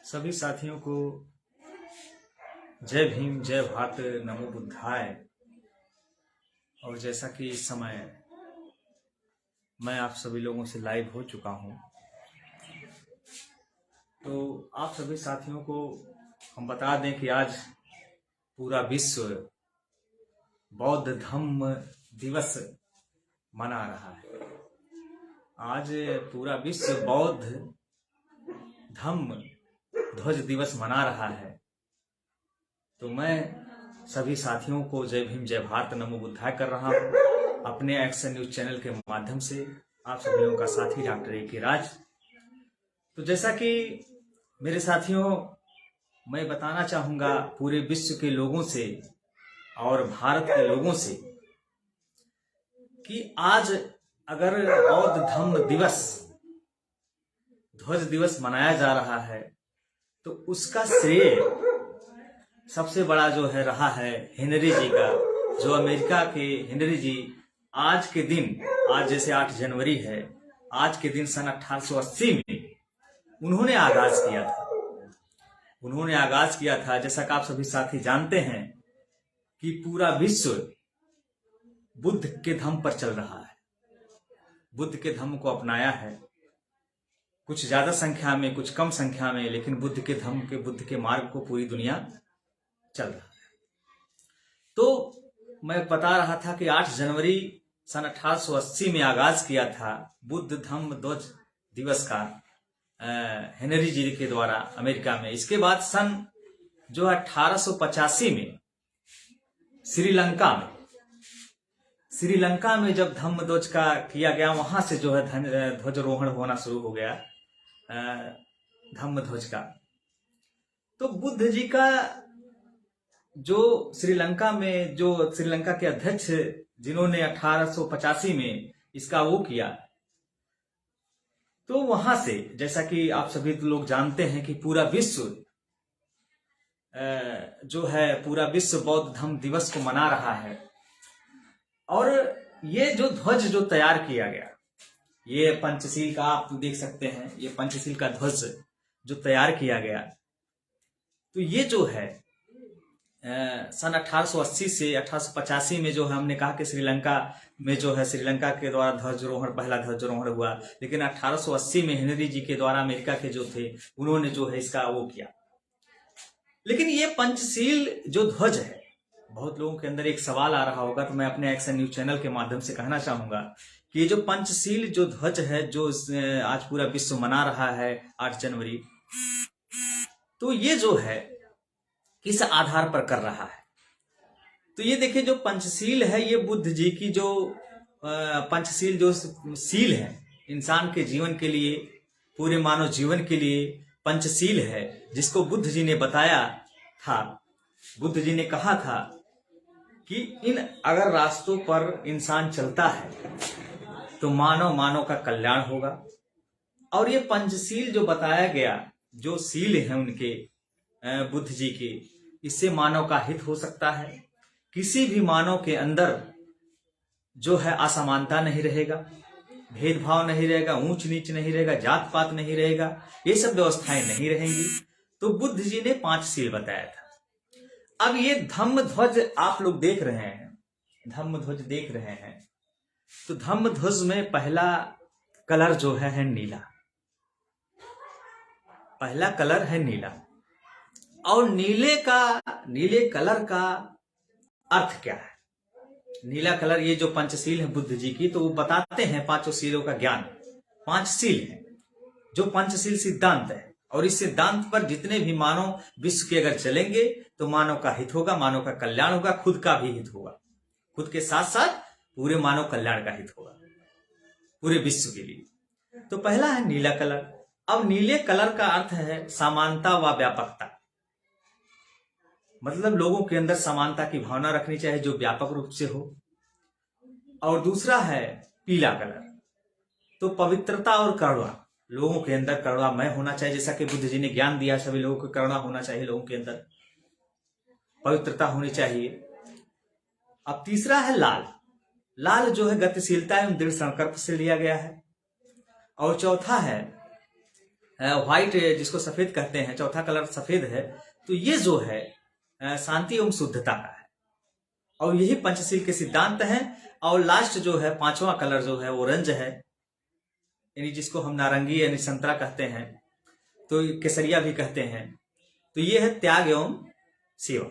सभी साथियों को जय भीम, जय भारत, नमो बुद्धाय। और जैसा कि इस समय मैं आप सभी लोगों से लाइव हो चुका हूं, तो आप सभी साथियों को हम बता दें कि आज पूरा विश्व बौद्ध धम्म दिवस मना रहा है। आज पूरा विश्व बौद्ध धम्म ध्वज दिवस मना रहा है। तो मैं सभी साथियों को जय भीम, जय भारत, नमो बुद्धाय कर रहा हूँ अपने एक्शन न्यूज चैनल के माध्यम से। आप सभी लोगों का साथी डॉक्टर ए.के. राज। तो जैसा कि मेरे साथियों, मैं बताना चाहूँगा पूरे विश्व के लोगों से और भारत के लोगों से कि आज अगर बौद्ध धम्म दिवस ध्वज दिवस मनाया जा रहा है तो उसका श्रेय सबसे बड़ा जो है रहा है हेनरी जी का। जो अमेरिका के हेनरी जी आज के दिन, आज जैसे 8 जनवरी है, आज के दिन सन 1880 में उन्होंने आगाज किया था। जैसा कि आप सभी साथी जानते हैं कि पूरा विश्व बुद्ध के धम्म पर चल रहा है, बुद्ध के धम्म को अपनाया है। कुछ ज्यादा संख्या में, कुछ कम संख्या में, लेकिन बुद्ध के धम्म के, बुद्ध के मार्ग को पूरी दुनिया चल रहा है। तो मैं बता रहा था कि 8 जनवरी सन 1880 में आगाज किया था बुद्ध धम्म ध्वज दिवस का हेनरी जी के द्वारा अमेरिका में। इसके बाद सन जो 1885 में श्रीलंका में जब धम्म ध्वज का किया गया, वहां से जो है ध्वजारोहण होना शुरू हो गया धम्म ध्वज का। तो बुद्ध जी का जो श्रीलंका के अध्यक्ष जिन्होंने 1885 में इसका वो किया, तो वहां से जैसा कि आप सभी लोग जानते हैं कि पूरा विश्व बौद्ध धम्म दिवस को मना रहा है। और ये जो ध्वज जो तैयार किया गया, ये पंचशील का आप देख सकते हैं, ये पंचशील का ध्वज जो तैयार किया गया, तो ये जो है सन 1880 से 1885 में जो है, हमने कहा कि श्रीलंका में जो है श्रीलंका के द्वारा पहला ध्वजारोहण हुआ, लेकिन 1880 में हेनरी जी के द्वारा अमेरिका के जो थे उन्होंने जो है इसका वो किया। लेकिन ये पंचशील जो ध्वज है, बहुत लोगों के अंदर एक सवाल आ रहा होगा, तो मैं अपने एक्शन न्यूज चैनल के माध्यम से कहना चाहूंगा कि ये जो पंचशील जो ध्वज है जो आज पूरा विश्व मना रहा है 8 जनवरी, तो ये जो है किस आधार पर कर रहा है। तो ये देखिए, जो पंचशील है ये बुद्ध जी की जो पंचशील जो शील है इंसान के जीवन के लिए, पूरे मानव जीवन के लिए पंचशील है, जिसको बुद्ध जी ने बताया था। बुद्ध जी ने कहा था कि इन अगर रास्तों पर इंसान चलता है तो मानव का कल्याण होगा। और ये पंचशील जो बताया गया, जो शील है उनके बुद्ध जी के, इससे मानव का हित हो सकता है। किसी भी मानव के अंदर जो है असमानता नहीं रहेगा, भेदभाव नहीं रहेगा, ऊंच नीच नहीं रहेगा, जात पात नहीं रहेगा, ये सब व्यवस्थाएं नहीं रहेंगी। तो बुद्ध जी ने 5 शील बताया था। अब ये धम्म ध्वज आप लोग देख रहे हैं, धम्म ध्वज देख रहे हैं, तो धम्म ध्वज में पहला कलर जो है नीला, पहला कलर है नीला। और नीले कलर का अर्थ क्या है? नीला कलर, ये जो पंचशील है बुद्ध जी की, तो वो बताते हैं 5 शीलों का ज्ञान। 5 शील है जो पंचशील सिद्धांत है, और इस सिद्धांत पर जितने भी मानव विश्व के अगर चलेंगे तो मानव का हित होगा, मानव का कल्याण होगा, खुद का भी हित होगा, खुद के साथ साथ पूरे मानव कल्याण का हित होगा पूरे विश्व के लिए। तो पहला है नीला कलर। अब नीले कलर का अर्थ है समानता व व्यापकता, मतलब लोगों के अंदर समानता की भावना रखनी चाहिए जो व्यापक रूप से हो। और दूसरा है पीला कलर, तो पवित्रता और करुणा, लोगों के अंदर करुणामय होना चाहिए, जैसा कि बुद्ध जी ने ज्ञान दिया, सभी लोगों को करुणा होना चाहिए, लोगों के अंदर पवित्रता होनी चाहिए। अब तीसरा है लाल जो है गतिशीलता एवं दृढ़ संकल्प से लिया गया है। और चौथा है व्हाइट जिसको सफेद कहते हैं, चौथा कलर सफेद है, तो ये जो है शांति एवं शुद्धता का है और यही पंचशील के सिद्धांत हैं। और लास्ट जो है पांचवा कलर जो है ऑरेंज है, यानी जिसको हम नारंगी यानी संतरा कहते हैं, तो केसरिया भी कहते हैं। तो ये है त्याग एवं सेवा।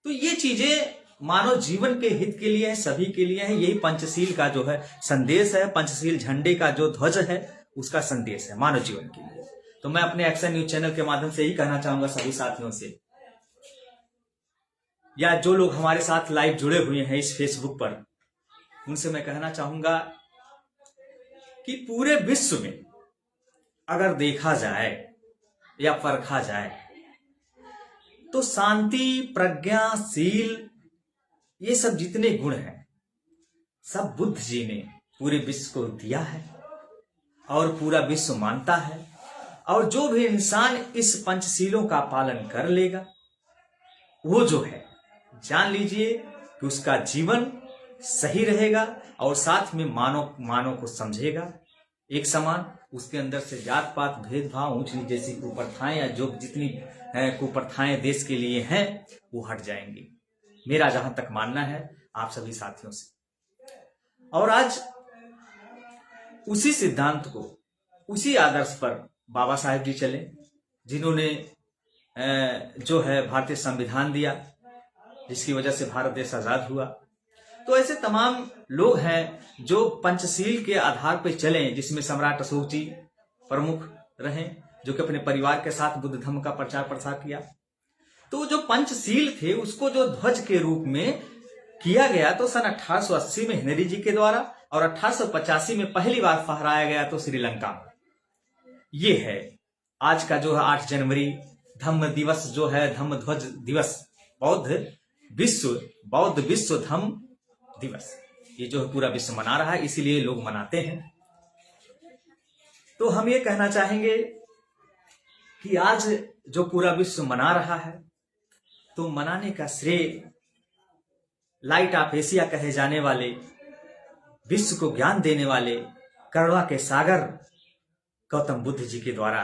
तो ये चीजें मानव जीवन के हित के लिए है, सभी के लिए है। यही पंचशील का जो है संदेश है, पंचशील झंडे का जो ध्वज है उसका संदेश है मानव जीवन के लिए। तो मैं अपने एक्शन न्यूज चैनल के माध्यम से यही कहना चाहूंगा सभी साथियों से, या जो लोग हमारे साथ लाइव जुड़े हुए हैं इस फेसबुक पर, उनसे मैं कहना चाहूंगा कि पूरे विश्व में अगर देखा जाए या परखा जाए तो शांति, प्रज्ञा, शील, ये सब जितने गुण हैं सब बुद्ध जी ने पूरे विश्व को दिया है और पूरा विश्व मानता है। और जो भी इंसान इस पंचशीलों का पालन कर लेगा वो जो है जान लीजिए कि उसका जीवन सही रहेगा और साथ में मानव को समझेगा एक समान। उसके अंदर से जात पात, भेदभाव, ऊंच नीच जैसी कुप्रथाएं या जो जितनी कुप्रथाएं देश के लिए हैं वो हट जाएंगी, मेरा जहां तक मानना है आप सभी साथियों से। और आज उसी सिद्धांत को, उसी आदर्श पर बाबा साहेब जी चले, जिन्होंने जो है भारतीय संविधान दिया, जिसकी वजह से भारत देश आजाद हुआ। तो ऐसे तमाम लोग हैं जो पंचशील के आधार पर चले, जिसमें सम्राट अशोक जी प्रमुख रहे, जो कि अपने परिवार के साथ बुद्ध धर्म का प्रचार प्रसार किया। तो जो पंचशील थे उसको जो ध्वज के रूप में किया गया तो सन 1880 में हेनरी जी के द्वारा, और 1885 में पहली बार फहराया गया तो श्रीलंका में। ये है आज का जो है 8 जनवरी धम्म दिवस जो है, धम्म ध्वज दिवस, बौद्ध विश्व धम्म दिवस, ये जो है पूरा विश्व मना रहा है, इसीलिए लोग मनाते हैं। तो हम ये कहना चाहेंगे कि आज जो पूरा विश्व मना रहा है तो मनाने का श्रेय लाइट ऑफ एशिया कहे जाने वाले, विश्व को ज्ञान देने वाले करुणा के सागर गौतम बुद्ध जी के द्वारा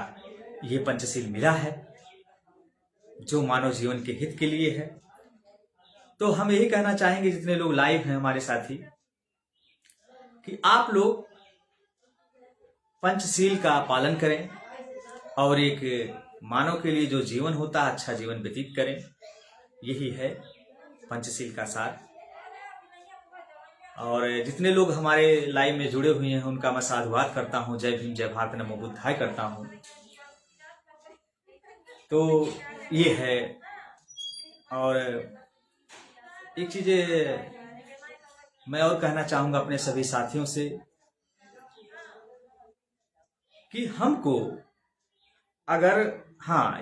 ये पंचशील मिला है, जो मानव जीवन के हित के लिए है। तो हम यही कहना चाहेंगे जितने लोग लाइव हैं हमारे साथी, कि आप लोग पंचशील का पालन करें और एक मानव के लिए जो जीवन होता है अच्छा जीवन व्यतीत करें। यही है पंचशील का सार। और जितने लोग हमारे लाइव में जुड़े हुए हैं उनका मैं साधुवाद करता हूं। जय भीम, जय भारत, नमो बुद्धाय करता हूं। तो ये है। और एक चीज मैं और कहना चाहूंगा अपने सभी साथियों से कि हमको अगर,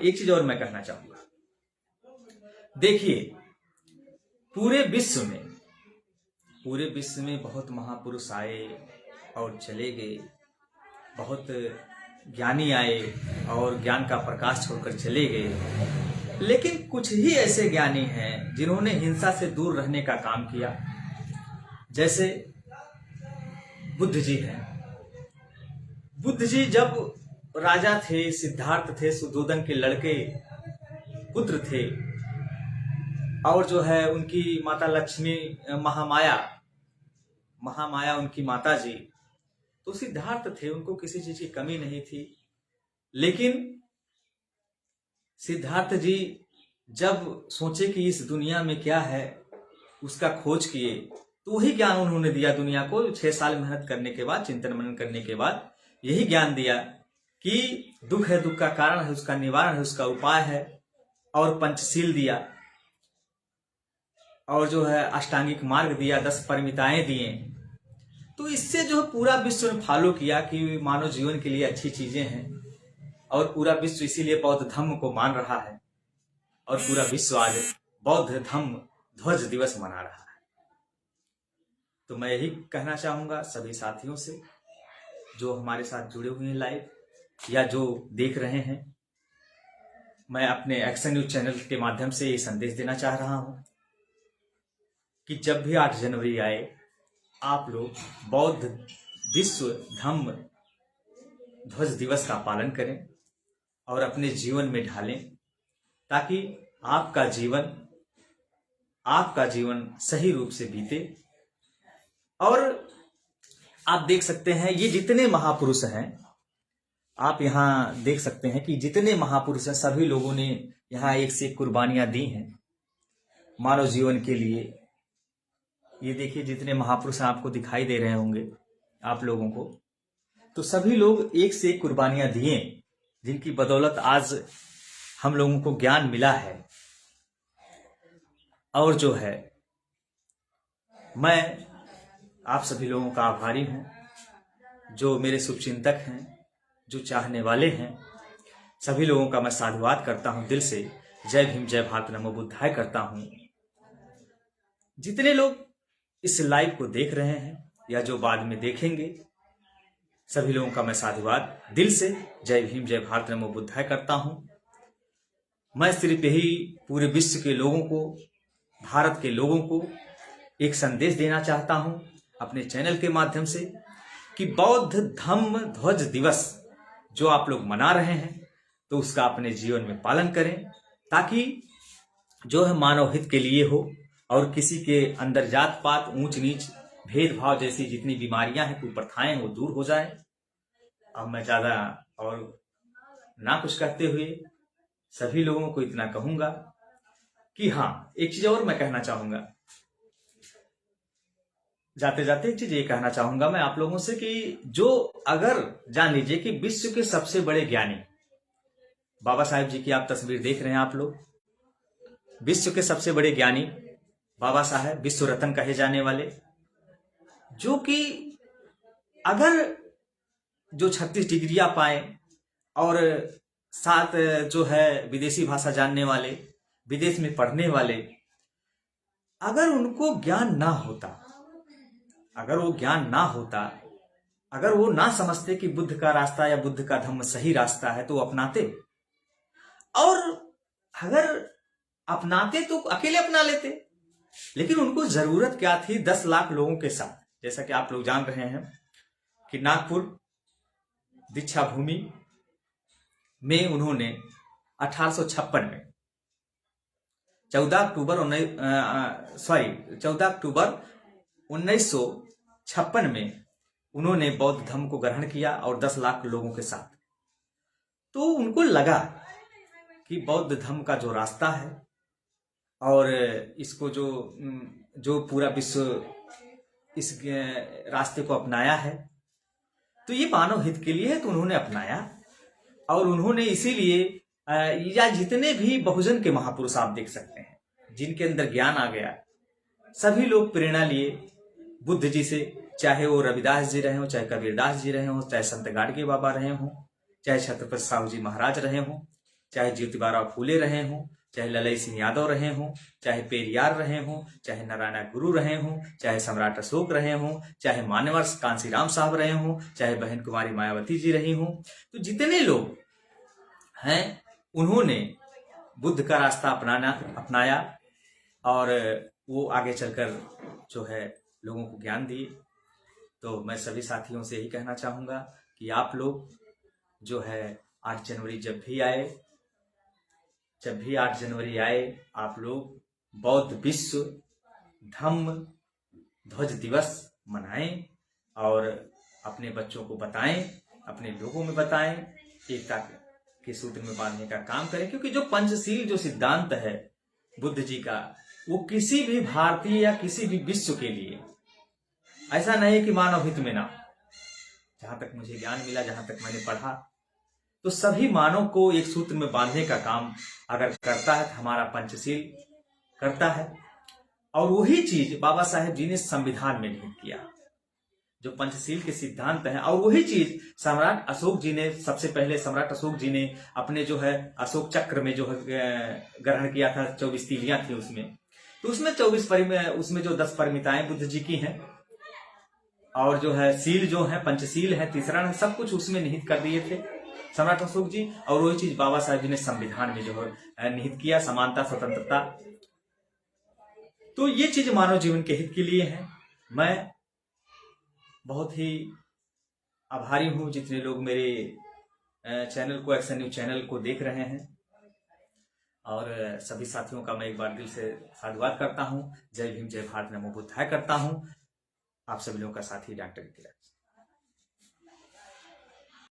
एक चीज और मैं कहना चाहूंगा, देखिए पूरे विश्व में बहुत महापुरुष आए और चले गए, बहुत ज्ञानी आए और ज्ञान का प्रकाश छोड़कर चले गए, लेकिन कुछ ही ऐसे ज्ञानी हैं जिन्होंने हिंसा से दूर रहने का काम किया। जैसे बुद्ध जी हैं। बुद्ध जी जब राजा थे, सिद्धार्थ थे, सुद्धोधन के लड़के पुत्र थे, और जो है उनकी माता लक्ष्मी, महामाया उनकी माता जी, तो सिद्धार्थ थे, उनको किसी चीज की कमी नहीं थी। लेकिन सिद्धार्थ जी जब सोचे कि इस दुनिया में क्या है, उसका खोज किए, तो वही ज्ञान उन्होंने दिया दुनिया को। 6 साल मेहनत करने के बाद, चिंतन मनन करने के बाद यही ज्ञान दिया कि दुख है, दुख का कारण है, उसका निवारण है, उसका उपाय है। और पंचशील दिया, और जो है अष्टांगिक मार्ग दिया, 10 परमिताएं दिए। तो इससे जो है पूरा विश्व ने फॉलो किया कि मानव जीवन के लिए अच्छी चीजें हैं, और पूरा विश्व इसीलिए बौद्ध धर्म को मान रहा है, और पूरा विश्व आज बौद्ध धम्म ध्वज दिवस मना रहा है। तो मैं यही कहना चाहूंगा सभी साथियों से जो हमारे साथ जुड़े हुए हैं लाइव या जो देख रहे हैं। मैं अपने एक्शन न्यूज चैनल के माध्यम से ये संदेश देना चाह रहा हूं कि जब भी 8 जनवरी आए, आप लोग बौद्ध विश्व धम्म ध्वज दिवस का पालन करें और अपने जीवन में ढालें, ताकि आपका जीवन सही रूप से बीते। और आप देख सकते हैं ये जितने महापुरुष हैं, आप यहाँ देख सकते हैं कि जितने महापुरुष हैं सभी लोगों ने यहाँ एक से एक कुर्बानियां दी हैं मानव जीवन के लिए। ये देखिए जितने महापुरुष आपको दिखाई दे रहे होंगे आप लोगों को, तो सभी लोग एक से एक कुर्बानियां दिए, जिनकी बदौलत आज हम लोगों को ज्ञान मिला है। और जो है मैं आप सभी लोगों का आभारी हूं, जो मेरे शुभचिंतक हैं, जो चाहने वाले हैं, सभी लोगों का मैं साधुवाद करता हूं दिल से। जय भीम, जय भारत, नमो बुद्धाय करता हूं। जितने लोग इस लाइव को देख रहे हैं या जो बाद में देखेंगे, सभी लोगों का मैं साधुवाद दिल से जय भीम, जय भारत, नमो बुद्धाय करता हूं। मैं सिर्फ यही पूरे विश्व के लोगों को, भारत के लोगों को एक संदेश देना चाहता हूं अपने चैनल के माध्यम से कि बौद्ध धम्म ध्वज दिवस जो आप लोग मना रहे हैं, तो उसका अपने जीवन में पालन करें, ताकि जो है मानव हित के लिए हो और किसी के अंदर जात पात, ऊंच नीच, भेदभाव जैसी जितनी बीमारियां हैं, कुप्रथाएं हैं, वो दूर हो जाए। अब मैं ज्यादा और ना कुछ कहते हुए सभी लोगों को इतना कहूंगा कि हाँ, एक चीज और मैं कहना चाहूंगा, जाते जाते एक चीज ये कहना चाहूंगा मैं आप लोगों से कि जो अगर जान लीजिए कि विश्व के सबसे बड़े ज्ञानी बाबा साहेब जी की आप तस्वीर देख रहे हैं आप लोग, विश्व के सबसे बड़े ज्ञानी बाबा साहेब, विश्व रत्न कहे जाने वाले, जो कि अगर जो 36 डिग्रियां पाए और साथ जो है विदेशी भाषा जानने वाले, विदेश में पढ़ने वाले, अगर उनको ज्ञान ना होता, अगर वो ज्ञान ना होता, अगर वो ना समझते कि बुद्ध का रास्ता या बुद्ध का धम्म सही रास्ता है, तो वो अपनाते। और अगर अपनाते तो अकेले अपना लेते, लेकिन उनको जरूरत क्या थी 10 लाख लोगों के साथ। जैसा कि आप लोग जान रहे हैं कि नागपुर दीक्षा भूमि में उन्होंने 1856 में 14 अक्टूबर 1956 में उन्होंने बौद्ध धर्म को ग्रहण किया और 10 लाख लोगों के साथ। तो उनको लगा कि बौद्ध धर्म का जो रास्ता है और इसको जो पूरा विश्व इस रास्ते को अपनाया है, तो ये मानव हित के लिए है, तो उन्होंने अपनाया। और उन्होंने इसीलिए या जितने भी बहुजन के महापुरुष आप देख सकते हैं, जिनके अंदर ज्ञान आ गया, सभी लोग प्रेरणा लिए बुद्ध जी से, चाहे वो रविदास जी रहे हो, चाहे कबीरदास जी रहे हो, चाहे संत गाडगे बाबा रहे हो, चाहे छत्रपति साहू जी महाराज रहे हो, चाहे ज्योतिबाराव फूले रहे हो, चाहे ललई सिंह यादव रहे हो, चाहे पेरियार रहे हो, चाहे नारायण गुरु रहे हो, चाहे सम्राट अशोक रहे हो, चाहे मान्यवर कांसीराम साहब रहे हो, चाहे बहन कुमारी मायावती जी रही हो, तो जितने लोग हैं उन्होंने बुद्ध का रास्ता अपनाया और वो आगे चलकर जो है लोगों को ज्ञान दिए। तो मैं सभी साथियों से यही कहना चाहूंगा कि आप लोग जो है 8 जनवरी जब भी 8 जनवरी आए, आप लोग बौद्ध विश्व धम्म ध्वज दिवस मनाएं और अपने बच्चों को बताएं, अपने लोगों में बताएं, एकता के सूत्र में बांधने का काम करें। क्योंकि जो पंचशील जो सिद्धांत है बुद्ध जी का, वो किसी भी भारतीय या किसी भी विश्व के लिए ऐसा नहीं कि मानव हित में ना, जहां तक मुझे ज्ञान मिला, जहां तक मैंने पढ़ा, तो सभी मानव को एक सूत्र में बांधने का काम अगर करता है तो हमारा पंचशील करता है। और वही चीज बाबा साहेब जी ने संविधान में निहित किया, जो पंचशील के सिद्धांत हैं। और वही चीज सम्राट अशोक जी ने, सबसे पहले सम्राट अशोक जी ने अपने जो है अशोक चक्र में जो है ग्रहण किया था, 24 तीलियां थी उसमें, तो उसमें 24 उसमें जो 10 परिमिताएं बुद्ध जी की हैं और जो है सील जो है पंचशील है, तीसरा सब कुछ उसमें निहित कर दिए थे सम्राट अशोक जी। और वही चीज बाबा साहेब जी ने संविधान में जो है निहित किया, समानता, स्वतंत्रता। तो ये चीज मानव जीवन के हित के लिए है। मैं बहुत ही आभारी हूँ जितने लोग मेरे चैनल को, एक्शन न्यूज चैनल को देख रहे हैं। और सभी साथियों का मैं एक बार दिल से साधुवाद करता हूँ। जय भीम, जय भारत, नमो बुद्धाय करता हूँ। आप सभी लोगों का साथी डॉक्टर किरण।